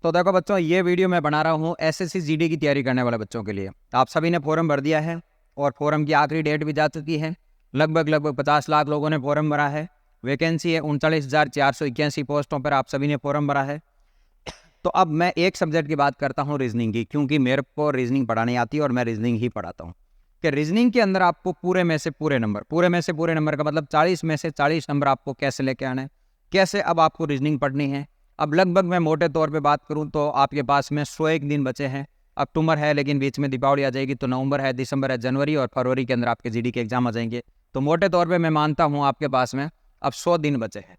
तो देखो बच्चों, ये वीडियो मैं बना रहा हूँ एसएससी जीडी की तैयारी करने वाले बच्चों के लिए। आप सभी ने फॉर्म भर दिया है और फॉर्म की आखिरी डेट भी जा चुकी है। लगभग 50 लाख लोगों ने फॉर्म भरा है। वैकेंसी है 39,481 पोस्टों पर आप सभी ने फॉर्म भरा है। तो अब मैं एक सब्जेक्ट की बात करता हूँ, रीजनिंग की, क्योंकि मेरे को रीजनिंग पढ़ानी आती है और मैं रीजनिंग ही पढ़ाता हूँ। कि रीजनिंग के अंदर आपको पूरे में से पूरे नंबर का मतलब 40 में से 40 नंबर आपको कैसे लेके आना है, कैसे अब आपको रीजनिंग पढ़नी है। अब लगभग मैं मोटे तौर पे बात करूं तो आपके पास में 101 दिन बचे हैं। अक्टूबर है लेकिन बीच में दीपावली आ जाएगी, तो नवंबर है, दिसंबर है, जनवरी और फरवरी के अंदर आपके जीडी के एग्जाम आ जाएंगे। तो मोटे तौर पे मैं मानता हूं आपके पास में अब 100 दिन बचे हैं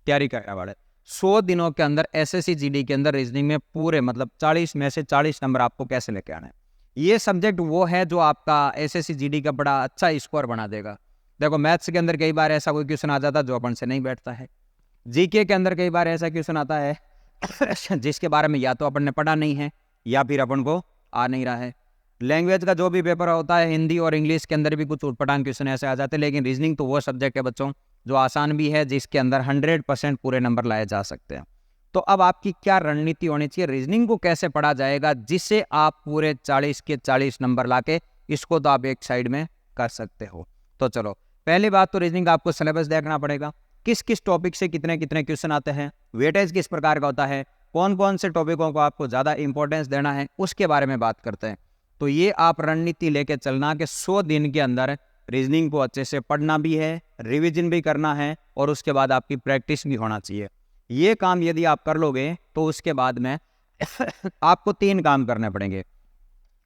तैयारी करने वाले। 100 दिनों के अंदर एसएससी जीडी के अंदर रीजनिंग में पूरे मतलब 40 में से 40 नंबर आपको कैसे लेके आना है। ये सब्जेक्ट वो है जो आपका एसएससी जीडी का बड़ा अच्छा स्कोर बना देगा। देखो, मैथ्स के अंदर कई बार ऐसा कोई क्वेश्चन आ जाता है जो अपन से नहीं बैठता है। जीके के अंदर कई बार ऐसा क्वेश्चन आता है जिसके बारे में या तो अपन ने पढ़ा नहीं है या फिर अपन को आ नहीं रहा है। लैंग्वेज का जो भी पेपर होता है, हिंदी और इंग्लिश के अंदर भी कुछ उटपटांग क्वेश्चन ऐसे आ जाते हैं। लेकिन रीजनिंग तो वो सब्जेक्ट है बच्चों जो आसान भी है, जिसके अंदर 100% पूरे नंबर लाए जा सकते हैं। तो अब आपकी क्या रणनीति होनी चाहिए, रीजनिंग को कैसे पढ़ा जाएगा जिससे आप पूरे 40 के 40 नंबर लाके इसको तो आप एक साइड में कर सकते हो। तो चलो, पहली बात तो रीजनिंग का आपको सिलेबस देखना पड़ेगा। किस किस टॉपिक से कितने कितने क्वेश्चन आते हैं, वेटेज किस प्रकार का होता है, कौन कौन से टॉपिकों को आपको ज़्यादा इंपॉर्टेंस देना है, उसके बारे में बात करते हैं। तो ये आप रणनीति लेके चलना कि 100 दिन के अंदर रीजनिंग को अच्छे से पढ़ना भी है, रिवीजन भी करना है और उसके बाद आपकी प्रैक्टिस भी होना चाहिए। ये काम यदि आप कर लोगे तो उसके बाद में आपको 3 काम करने पड़ेंगे।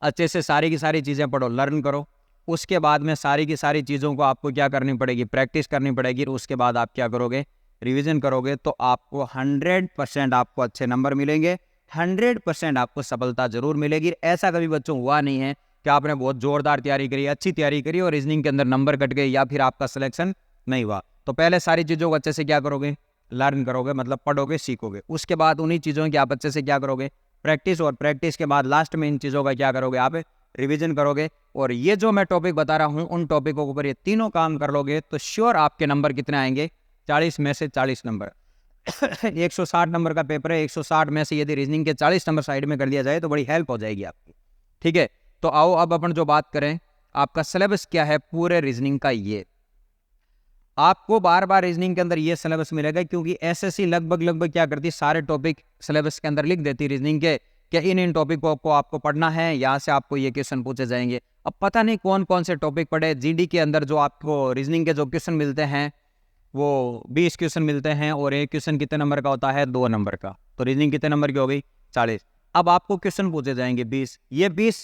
अच्छे से सारी की सारी चीज़ें पढ़ो, लर्न करो। उसके बाद में सारी की सारी चीज़ों को आपको क्या करनी पड़ेगी, प्रैक्टिस करनी पड़ेगी। उसके बाद आप क्या करोगे, रिवीजन करोगे, तो आपको 100% आपको अच्छे नंबर मिलेंगे, 100% आपको सफलता जरूर मिलेगी। ऐसा कभी बच्चों हुआ नहीं है कि आपने बहुत जोरदार तैयारी करी, अच्छी तैयारी करी और रीजनिंग के अंदर नंबर कट गए या फिर आपका सिलेक्शन नहीं हुआ। तो पहले सारी चीज़ों को अच्छे से क्या करोगे, लर्न करोगे, मतलब पढ़ोगे, सीखोगे। उसके बाद उन्हीं चीज़ों की आप अच्छे से क्या करोगे, प्रैक्टिस, और प्रैक्टिस के बाद लास्ट में इन चीज़ों का क्या करोगे, आप रिवीजन करोगे। और ये जो मैं टॉपिक बता रहा हूँ उन टॉपिकों के ऊपर ये तीनों काम कर लोगे तो श्योर आपके नंबर कितने आएंगे, 40 में से 40 नंबर 160 नंबर का पेपर है, 160 में से यदि रीजनिंग के 40 नंबर साइड में कर दिया जाए तो बड़ी हेल्प हो जाएगी आपकी। ठीक है, तो आओ अब अपन जो बात करें, आपका सिलेबस क्या है पूरे रीजनिंग का। ये आपको बार बार रीजनिंग के अंदर ये सिलेबस मिलेगा क्योंकि एसएससी लगभग क्या करती है, सारे टॉपिक सिलेबस के अंदर लिख देती है रीजनिंग के कि इन टॉपिकों को आपको पढ़ना है, यहाँ से आपको ये क्वेश्चन पूछे जाएंगे। अब पता नहीं कौन कौन से टॉपिक पढ़े। जीडी के अंदर जो आपको रीजनिंग के जो क्वेश्चन मिलते हैं वो 20 क्वेश्चन मिलते हैं और एक क्वेश्चन कितने नंबर का होता है, 2 नंबर का। तो रीजनिंग कितने नंबर की हो गई, 40। अब आपको क्वेश्चन पूछे जाएंगे 20। ये 20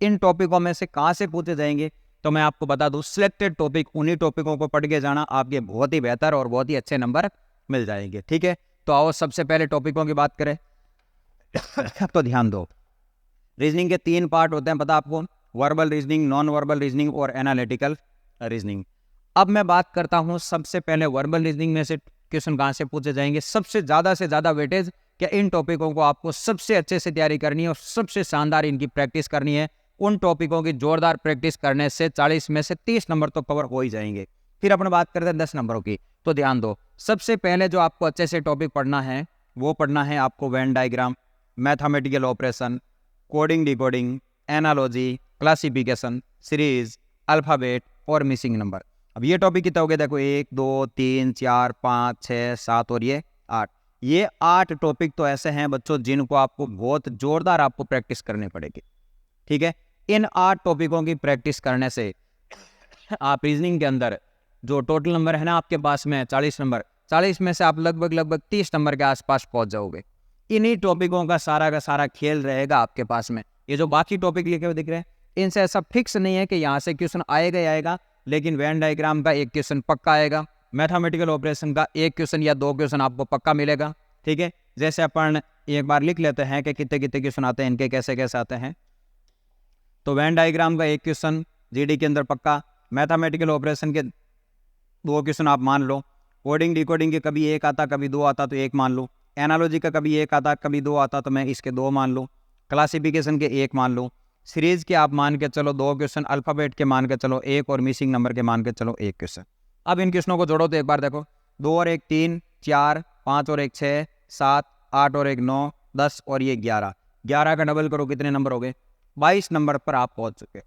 इन टॉपिकों में से कहाँ से पूछे जाएंगे, तो मैं आपको बता दूं, सिलेक्टेड टॉपिक, उन्हीं टॉपिकों को पढ़ के जाना, आपके बहुत ही बेहतर और बहुत ही अच्छे नंबर मिल जाएंगे। ठीक है, तो आओ सबसे पहले टॉपिकों की बात करें। तो ध्यान दो, रीजनिंग के 3 पार्ट होते हैं, पता आपको, verbal reasoning, non verbal reasoning और एनालिटिकल रीजनिंग। अब मैं बात करता हूं सबसे पहले वर्बल रीजनिंग में से क्वेश्चन कहां से पूछे जाएंगे। सबसे ज्यादा वेटेज क्या इन टॉपिकों को आपको सबसे अच्छे से तैयारी करनी है और सबसे शानदार इनकी प्रैक्टिस करनी है। उन टॉपिकों की जोरदार प्रैक्टिस करने से 40 में से 30 नंबर तो कवर हो ही जाएंगे। फिर अपन बात करते हैं 10 नंबरों की। तो ध्यान दो, सबसे पहले जो आपको अच्छे से टॉपिक पढ़ना है वो पढ़ना है आपको when diagram, mathematical operation, coding decoding, analogy, classification, series, alphabet और मिसिंग नंबर। अब ये टॉपिक कितने हो गए, देखो 1 2 3 4 5 6 7 और ये 8। ये 8 टॉपिक तो ऐसे हैं बच्चों जिनको आपको बहुत जोरदार आपको प्रैक्टिस करनी पड़ेगी। ठीक है, इन 8 टॉपिकों की प्रैक्टिस करने से आप रीजनिंग के अंदर जो टोटल नंबर है ना आपके पास में 40 नंबर, 40 में से आप लगभग 30 नंबर के आसपास पहुंच जाओगे। इन्हीं टॉपिकों का सारा खेल रहेगा आपके पास में। ये जो बाकी टॉपिक लिखे हुए दिख रहे हैं इनसे ऐसा फिक्स नहीं है कि यहाँ से क्वेश्चन आएगा ही आएगा, लेकिन वेन डायग्राम का एक क्वेश्चन पक्का आएगा, मैथमेटिकल ऑपरेशन का एक क्वेश्चन या 2 क्वेश्चन आपको पक्का मिलेगा। ठीक है, जैसे अपन एक बार लिख लेते हैं कि कितने कितने क्वेश्चन आते हैं, इनके कैसे कैसे आते हैं। तो वेन डायग्राम का एक क्वेश्चन जीडी के अंदर पक्का, मैथमेटिकल ऑपरेशन के 2 क्वेश्चन आप मान लो, कोडिंग डिकोडिंग के कभी 1 आता कभी 2 आता तो 1 मान लो, एनालॉजी का कभी 1 आता कभी 2 आता तो मैं इसके 2 मान लूँ, क्लासिफिकेशन के 1 मान लूँ, सीरीज के आप मान के चलो 2 क्वेश्चन, अल्फाबेट के मान के चलो 1 और मिसिंग नंबर के मान के चलो 1 क्वेश्चन। अब इन क्वेश्चनों को जोड़ो तो एक बार देखो, 2 और 1 3, 4, 5 और 1 6, 7, 8 और 1 9, 10 और ये 11, 11 का डबल करो कितने नंबर हो गए? 22 नंबर पर आप पहुंच चुके।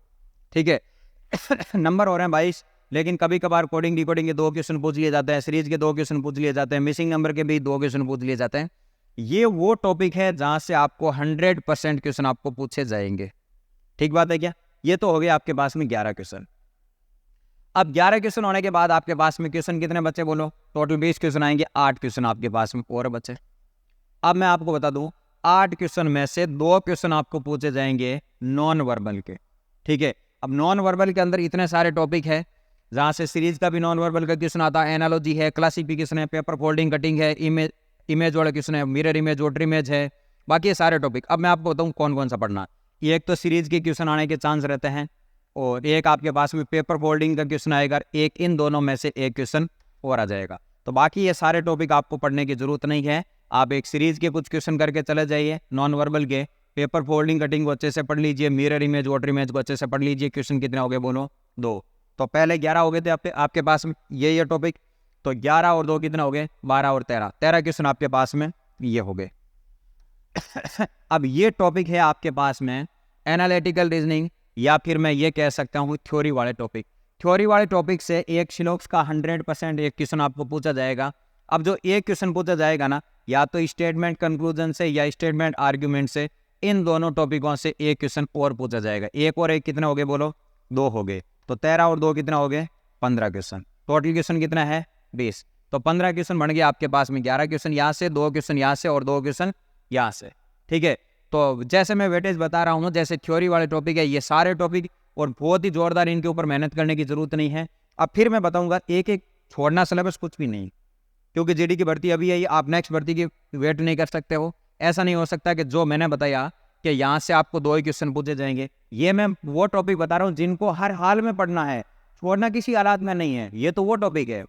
ठीक है नंबर हो रहे हैं 22, लेकिन कभी कभार कोडिंग डिकोडिंग के 2 क्वेश्चन पूछ लिए जाते हैं, सीरीज के 2 क्वेश्चन पूछ लिए जाते हैं, मिसिंग नंबर के भी 2 क्वेश्चन पूछ लिए जाते हैं। ये वो टॉपिक है जहां से आपको 100% क्वेश्चन आपको पूछे जाएंगे। ठीक बात है क्या? ये तो हो गया आपके पास में 11 क्वेश्चन। अब 11 क्वेश्चन होने के बाद आपके पास में क्वेश्चन कितने बचे बोलो? टोटल 20 क्वेश्चन आएंगे, 8 क्वेश्चन आपके पास में और बचे। अब मैं आपको बता दूं, 8 क्वेश्चन में से 2 क्वेश्चन आपको पूछे जाएंगे नॉन वर्बल के। ठीक है, अब नॉन वर्बल के अंदर इतने सारे टॉपिक है, जहां से सीरीज का भी नॉन वर्बल का क्वेश्चन आता है, एनालॉजी है, क्लासिफिकेशन है, पेपर फोल्डिंग कटिंग है, इमेज वाला क्वेश्चन है, मिरर इमेज, वाटर इमेज है, बाकी ये सारे टॉपिक। अब मैं आपको बताऊं कौन कौन सा पढ़ना है। एक तो सीरीज के क्वेश्चन आने के चांस रहते हैं, और एक आपके पास में पेपर फोल्डिंग का क्वेश्चन आएगा, एक इन दोनों में से एक क्वेश्चन और आ जाएगा। तो बाकी ये सारे टॉपिक आपको पढ़ने की जरूरत नहीं है। आप एक सीरीज के कुछ क्वेश्चन करके चले जाइए नॉन वर्बल के, पेपर फोल्डिंग कटिंग को अच्छे से पढ़ लीजिए, मिरर इमेज, वाटर इमेज को अच्छे से पढ़ लीजिए। क्वेश्चन कितने हो गए बोलो? 2। तो पहले 11 हो गए थे आपके पास में ये टॉपिक, तो 11 और 2 कितने हो गए? 12 और 13 क्वेश्चन आपके पास में ये हो गए अब ये टॉपिक है आपके पास में एनालिटिकल रीजनिंग, या फिर मैं ये कह सकता हूँ थ्योरी वाले टॉपिक। थ्योरी वाले टॉपिक से एक शिलोक्स का 100% एक क्वेश्चन आपको पूछा जाएगा। अब जो एक क्वेश्चन पूछा जाएगा ना, या तो स्टेटमेंट कंक्लूजन से या स्टेटमेंट आर्ग्यूमेंट से, इन दोनों टॉपिकों से एक क्वेश्चन और पूछा जाएगा। एक और एक कितने हो गए बोलो? 2 हो गए। तो 13 और 2 कितना हो गए? 15 क्वेश्चन। टोटल क्वेश्चन कितना है? 20। तो 15 क्वेश्चन बन गया आपके पास में। 11 क्वेश्चन यहाँ से, 2 क्वेश्चन यहाँ से और 2 क्वेश्चन यहाँ से। ठीक है, तो जैसे मैं वेटेज बता रहा हूँ, जैसे थ्योरी वाले टॉपिक है ये सारे टॉपिक, और बहुत ही जोरदार, इनके ऊपर मेहनत करने की जरूरत नहीं है। अब फिर मैं बताऊंगा एक एक छोड़ना सिलेबस कुछ भी नहीं, क्योंकि जीडी की भर्ती अभी है, आप नेक्स्ट भर्ती की वेट नहीं कर सकते हो। ऐसा नहीं हो सकता कि जो मैंने बताया कि यहाँ से आपको 2 ही क्वेश्चन पूछे जाएंगे। ये मैं वो टॉपिक बता रहा हूँ जिनको हर हाल में पढ़ना है, छोड़ना किसी हालात में नहीं है। ये तो वो टॉपिक है,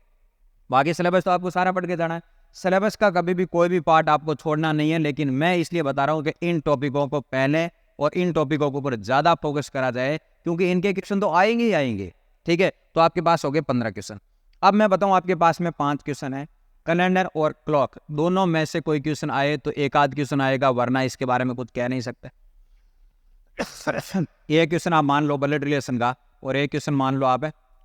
बाकी सिलेबस तो आपको सारा पढ़ के जाना है। सिलेबस का कभी भी कोई भी पार्ट आपको छोड़ना नहीं है, लेकिन मैं इसलिए बता रहा हूँ कि इन टॉपिकों को पहले और इन टॉपिकों के ऊपर ज़्यादा फोकस करा जाए, क्योंकि इनके क्वेश्चन तो आएंगे ही आएंगे। ठीक है, तो आपके पास हो गए 15 क्वेश्चन। अब मैं बताऊँ आपके पास में 5 क्वेश्चन है। कैलेंडर और क्लॉक दोनों में से कोई क्वेश्चन आए तो एक आध क्वेश्चन आएगा, वरना इसके बारे में कुछ कह नहीं सकते। एक क्वेश्चन आप मान लो ब्लड रिलेशन का, और एक क्वेश्चन मान लो आप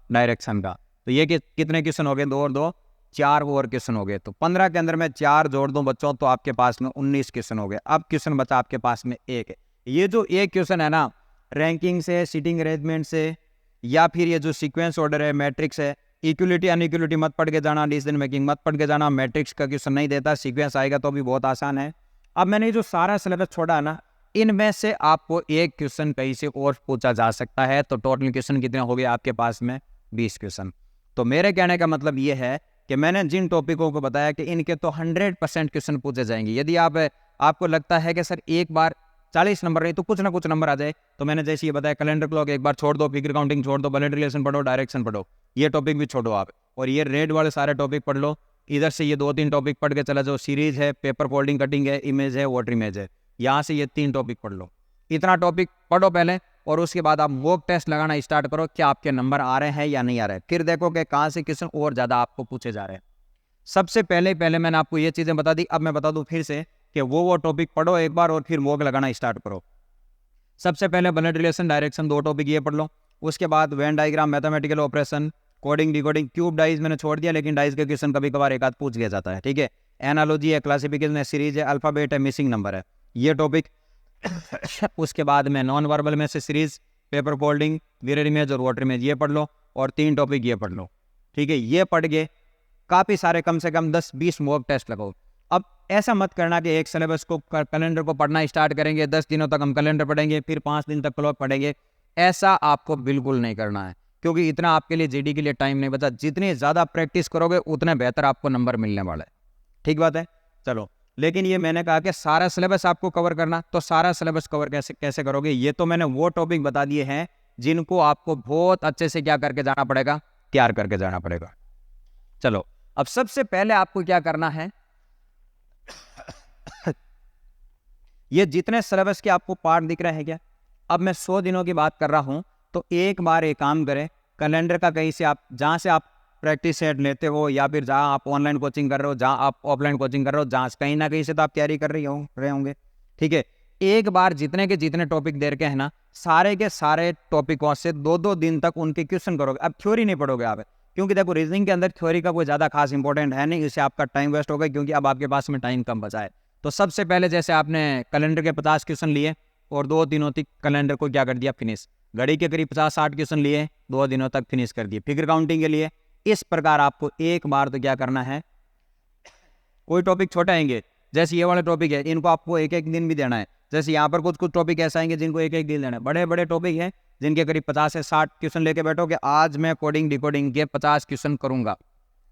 डायरेक्शन का। तो ये कितने क्वेश्चन हो गए? 2 और 2 4 और क्वेश्चन हो गए। तो 15 के अंदर में 4 जोड़ दूं बच्चों, तो आपके पास में 19 क्वेश्चन हो गए। अब क्वेश्चन बचा आपके पास में एक है। ये जो एक क्वेश्चन है ना, रैंकिंग से, सीटिंग अरेंजमेंट से, या फिर ये जो सीक्वेंस ऑर्डर है, मैट्रिक्स है, इक्वलिटी अनइक्वलिटी मत पढ़ के जाना, डिसीजन मेकिंग मत पढ़ के जाना। मैट्रिक्स का क्वेश्चन नहीं देता, सीक्वेंस आएगा तो भी बहुत आसान है। अब मैंने जो सारा सिलेबस छोड़ा है ना, इनमें से आपको एक क्वेश्चन कहीं से और पूछा जा सकता है। तो टोटल क्वेश्चन कितने हो गए आपके पास में? 20 क्वेश्चन। तो मेरे कहने का मतलब ये है कि मैंने जिन टॉपिकों को बताया कि इनके तो 100% क्वेश्चन पूछे जाएंगे। यदि आपको लगता है कि सर एक बार 40 नंबर नहीं तो कुछ ना कुछ नंबर आ जाए, तो मैंने जैसे ये बताया, कैलेंडर क्लॉक एक बार छोड़ दो, फिगर काउंटिंग छोड़ दो, ब्लड रिलेशन पढ़ो, डायरेक्शन पढ़ो, ये टॉपिक भी छोड़ो आप, और ये रेड वाले सारे टॉपिक पढ़ लो। इधर से ये 2-3 टॉपिक पढ़ के चला जाओ, सीरीज है, पेपर फोल्डिंग कटिंग है, इमेज है, वाटर इमेज है, यहाँ से ये 3 टॉपिक पढ़ लो। इतना टॉपिक पढ़ो पहले, और उसके बाद आप मॉक टेस्ट लगाना स्टार्ट करो कि आपके नंबर आ रहे हैं या नहीं आ रहे हैं। फिर देखो कि कहाँ से क्वेश्चन और ज़्यादा आपको पूछे जा रहे हैं। सबसे पहले मैंने आपको ये चीज़ें बता दी। अब मैं बता दूं फिर से कि वो टॉपिक पढ़ो एक बार, और फिर मॉक लगाना स्टार्ट करो। सबसे पहले ब्लड रिलेशन, डायरेक्शन, 2 टॉपिक ये पढ़ लो। उसके बाद Venn diagram, mathematical operation, coding decoding, cube dice मैंने छोड़ दिया, लेकिन डाइज के क्वेश्चन कभी कभार एक आध पूछ लिया जाता है। ठीक है, एनालॉजी है, क्लासिफिकेशन है, सीरीज है, अल्फाबेट है, मिसिंग नंबर है, ये टॉपिक। उसके बाद में नॉन वर्बल में से series, paper folding, mirror image और वाटर इमेज ये पढ़ लो, और 3 टॉपिक ये पढ़ लो। ठीक है, ये पढ़ के काफ़ी सारे कम से कम 10-20 मॉक टेस्ट लगाओ। अब ऐसा मत करना कि एक सिलेबस को, कैलेंडर को पढ़ना स्टार्ट करेंगे, 10 दिनों तक हम कैलेंडर पढ़ेंगे, फिर 5 दिन तक क्लॉक पढ़ेंगे। ऐसा आपको बिल्कुल नहीं करना है, क्योंकि इतना आपके लिए जीडी के लिए टाइम नहीं बचा। जितनी ज़्यादा प्रैक्टिस करोगे उतने बेहतर आपको नंबर मिलने वाला है। ठीक बात है, चलो। लेकिन ये मैंने कहा कि सारा सिलेबस आपको कवर करना, तो सारा सिलेबस कवर कैसे करोगे? ये तो मैंने वो टॉपिक बता दिए हैं जिनको आपको बहुत अच्छे से क्या करके जाना पड़ेगा, तैयार करके जाना पड़ेगा। चलो, अब सबसे पहले आपको क्या करना है, ये जितने सिलेबस के आपको पार्ट दिख रहे हैं क्या, अब मैं 100 दिनों की बात कर रहा हूं, तो एक बार एक काम करें, कैलेंडर का कहीं से आप, जहां से आप प्रैक्टिस सेट लेते हो या फिर जहाँ आप ऑनलाइन कोचिंग कर रहे हो, जहाँ आप ऑफलाइन कोचिंग कर रहे हो, जहाँ कहीं ना कहीं से तो आप तैयारी कर रहे होंगे। ठीक है, एक बार जितने के जितने टॉपिक दे रखे हैं ना, सारे के सारे टॉपिकों से 2-2 दिन तक उनके क्वेश्चन करोगे। अब थ्योरी नहीं पढ़ोगे आप, क्योंकि देखो रीजनिंग के अंदर थ्योरी का कोई ज़्यादा खास इंपॉर्टेंट है नहीं, इससे आपका टाइम वेस्ट होगा, क्योंकि अब आपके पास में टाइम कम बचा है। तो सबसे पहले जैसे आपने कैलेंडर के 50 क्वेश्चन लिए और 2 दिनों तक कैलेंडर को क्या कर दिया, फिनिश। घड़ी के करीब 50-60 क्वेश्चन लिए, 2 दिनों तक फिनिश कर दिए। फिगर काउंटिंग के लिए इस प्रकार आपको एक बार तो क्या करना है, कोई टॉपिक छोटे आएंगे, जैसे ये वाले टॉपिक है, इनको आपको एक एक दिन भी देना है। जैसे यहाँ पर कुछ कुछ टॉपिक ऐसे आएंगे जिनको एक एक दिन देना है। बड़े बड़े टॉपिक हैं जिनके करीब 50 से 60 क्वेश्चन लेके बैठो कि आज मैं कोडिंग डिकोडिंग के 50 क्वेश्चन करूंगा।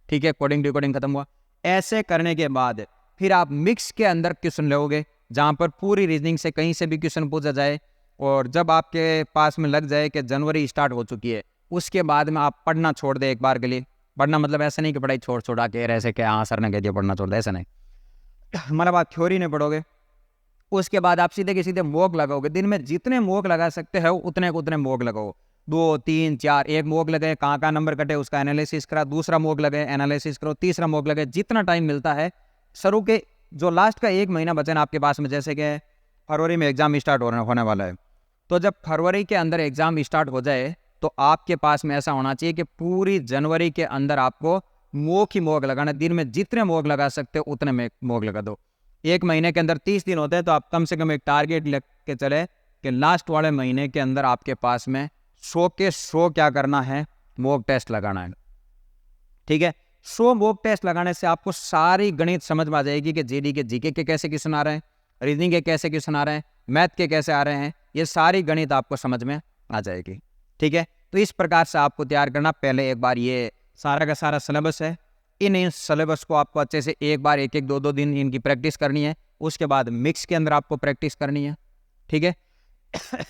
ठीक है, कोडिंग डिकोडिंग खत्म हुआ। ऐसे करने के बाद फिर आप मिक्स के अंदर क्वेश्चन लोगे, जहाँ पर पूरी रीजनिंग से कहीं से भी क्वेश्चन पूछा जाए, और जब आपके पास में लग जाए कि जनवरी स्टार्ट हो चुकी है, उसके बाद में आप पढ़ना छोड़ दे एक बार के लिए। पढ़ना मतलब ऐसा नहीं कि पढ़ाई छोड़ छोड़ा के ऐसे कि हाँ सर ने कह दिया पढ़ना छोड़ दे, ऐसा नहीं। मतलब आप थ्योरी नहीं पढ़ोगे, उसके बाद आप सीधे के सीधे मॉक लगाओगे। दिन में जितने मॉक लगा सकते हो उतने मॉक लगाओ, 2, 3, 4। एक मॉक लगे, कहाँ नंबर कटे उसका एनालिसिस करा, दूसरा मॉक लगे एनालिसिस करो, तीसरा मॉक लगे। जितना टाइम मिलता है, शुरू के जो लास्ट का 1 महीना बचे ना आपके पास में, जैसे कि फरवरी में एग्जाम स्टार्ट होने वाला है, तो जब फरवरी के अंदर एग्जाम स्टार्ट हो जाए तो आपके पास में ऐसा होना चाहिए कि पूरी जनवरी के अंदर आपको मॉक ही मॉक लगाना। दिन में जितने मॉक लगा सकते हो उतने में मॉक लगा दो। 1 महीने के अंदर 30 दिन होते हैं, तो आप कम से कम एक टारगेट लग के चले कि लास्ट वाले महीने के अंदर आपके पास में 100 के 100 क्या करना है, मॉक टेस्ट लगाना है। ठीक है, 100 मॉक टेस्ट लगाने से आपको सारी गणित समझ में आ जाएगी कि जीडी के जीके के कैसे क्वेश्चन आ रहे हैं, रीजनिंग के कैसे क्वेश्चन आ रहे हैं, मैथ के कैसे आ रहे हैं। ये सारी गणित आपको समझ में आ जाएगी। ठीक है, तो इस प्रकार से आपको तैयार करना। पहले एक बार ये सारा का सारा सिलेबस है, इन सिलेबस को आपको अच्छे से एक बार 1-1, 2-2 दिन इनकी प्रैक्टिस करनी है। उसके बाद मिक्स के अंदर आपको प्रैक्टिस करनी है। ठीक है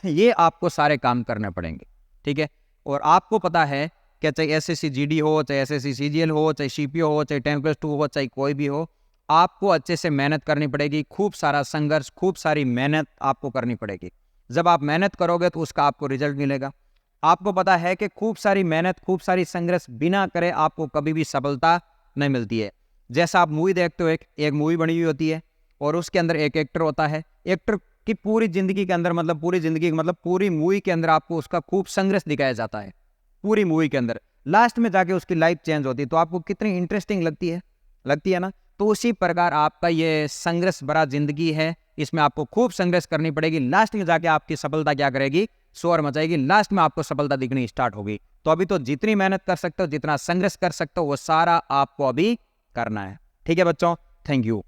ये आपको सारे काम करने पड़ेंगे। ठीक है, और आपको पता है कि चाहे एसएससी जीडी हो, चाहे एसएससी सीजीएल हो, चाहे सीपीओ हो, चाहे 10+2 हो, चाहे कोई भी हो, आपको अच्छे से मेहनत करनी पड़ेगी। खूब सारा संघर्ष, खूब सारी मेहनत आपको करनी पड़ेगी। जब आप मेहनत करोगे तो उसका आपको रिजल्ट मिलेगा। आपको पता है कि खूब सारी मेहनत, खूब सारी संघर्ष बिना करे आपको कभी भी सफलता नहीं मिलती है। जैसा आप मूवी देखते हो, एक मूवी बनी हुई होती है और उसके अंदर एक एक्टर होता है। एक्टर की पूरी जिंदगी के अंदर, मतलब पूरी मूवी के अंदर आपको उसका खूब संघर्ष दिखाया जाता है। पूरी मूवी के अंदर लास्ट में जाके उसकी लाइफ चेंज होती है, तो आपको कितनी इंटरेस्टिंग लगती है ना। तो उसी प्रकार आपका ये संघर्ष भरा जिंदगी है, इसमें आपको खूब संघर्ष करनी पड़ेगी। लास्ट में जाके आपकी सफलता क्या करेगी, शोर मचाएगी। लास्ट में आपको सफलता दिखनी स्टार्ट होगी। तो अभी तो जितनी मेहनत कर सकते हो, जितना संघर्ष कर सकते हो, वो सारा आपको अभी करना है। ठीक है बच्चों, थैंक यू।